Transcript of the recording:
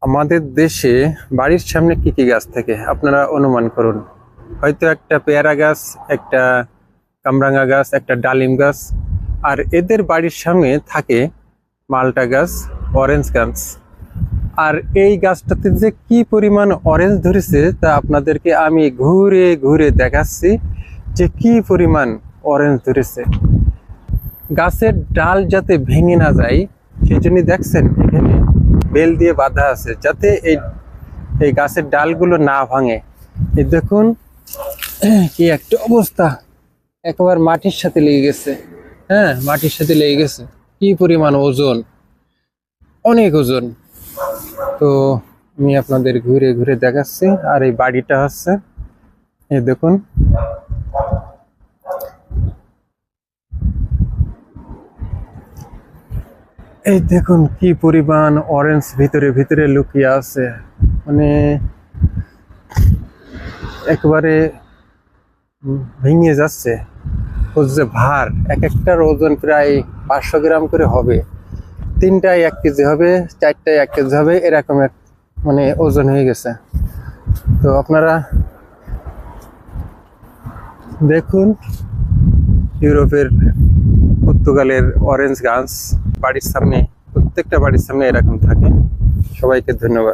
আমাদের দেশে বাড়ির সামনে কি কি গাছ থাকে আপনারা অনুমান করুন। হয়তো একটা পেয়ারা গাছ, একটা কামরাঙা গাছ, একটা ডালিম গাছ, আর এদের বাড়ির সামনে থাকে মালটা গাছ, অরেঞ্জ গাছ। আর এই গাছটাতে যে কি পরিমাণ অরেঞ্জ ধরেছে তা আপনাদেরকে আমি ঘুরে ঘুরে দেখাচ্ছি যে কি পরিমাণ অরেঞ্জ ধরেছে। গাছের ডাল যাতে ভেঙে না যায় সেই জন্য দেখছেন এখানে বেল দিয়ে বাঁধা আছে, যাতে এই এই গাছের ডালগুলো না ভাঙে। এই দেখুন কি একটা অবস্থা, একেবারে মাটির সাথে লেগে গেছে। হ্যাঁ, মাটির সাথে লেগে গেছে। কি পরিমাণ ওজন, অনেক ওজন। তো আমি আপনাদের ঘুরে ঘুরে দেখাচ্ছি। আর এই বাড়িটা হচ্ছে, এই দেখুন, এই দেখুন কি পরিমাণ অরেঞ্জ ভিতরে ভিতরে লুকিয়ে আছে। মানে একেবারে ভেঙে যাচ্ছে। ওর যে ভার, এক একটার ওজন প্রায় 500 গ্রাম করে হবে। তিনটায় 1 কেজি হবে, চারটায় 1 কেজি হবে, এরকম এক মানে ওজন হয়ে গেছে। তো আপনারা দেখুন ইউরোপের, পর্তুগালের অরেঞ্জ গাছ বাড়ির সামনে, প্রত্যেকটা বাড়ির সামনে এরকম থাকে। সবাইকে ধন্যবাদ।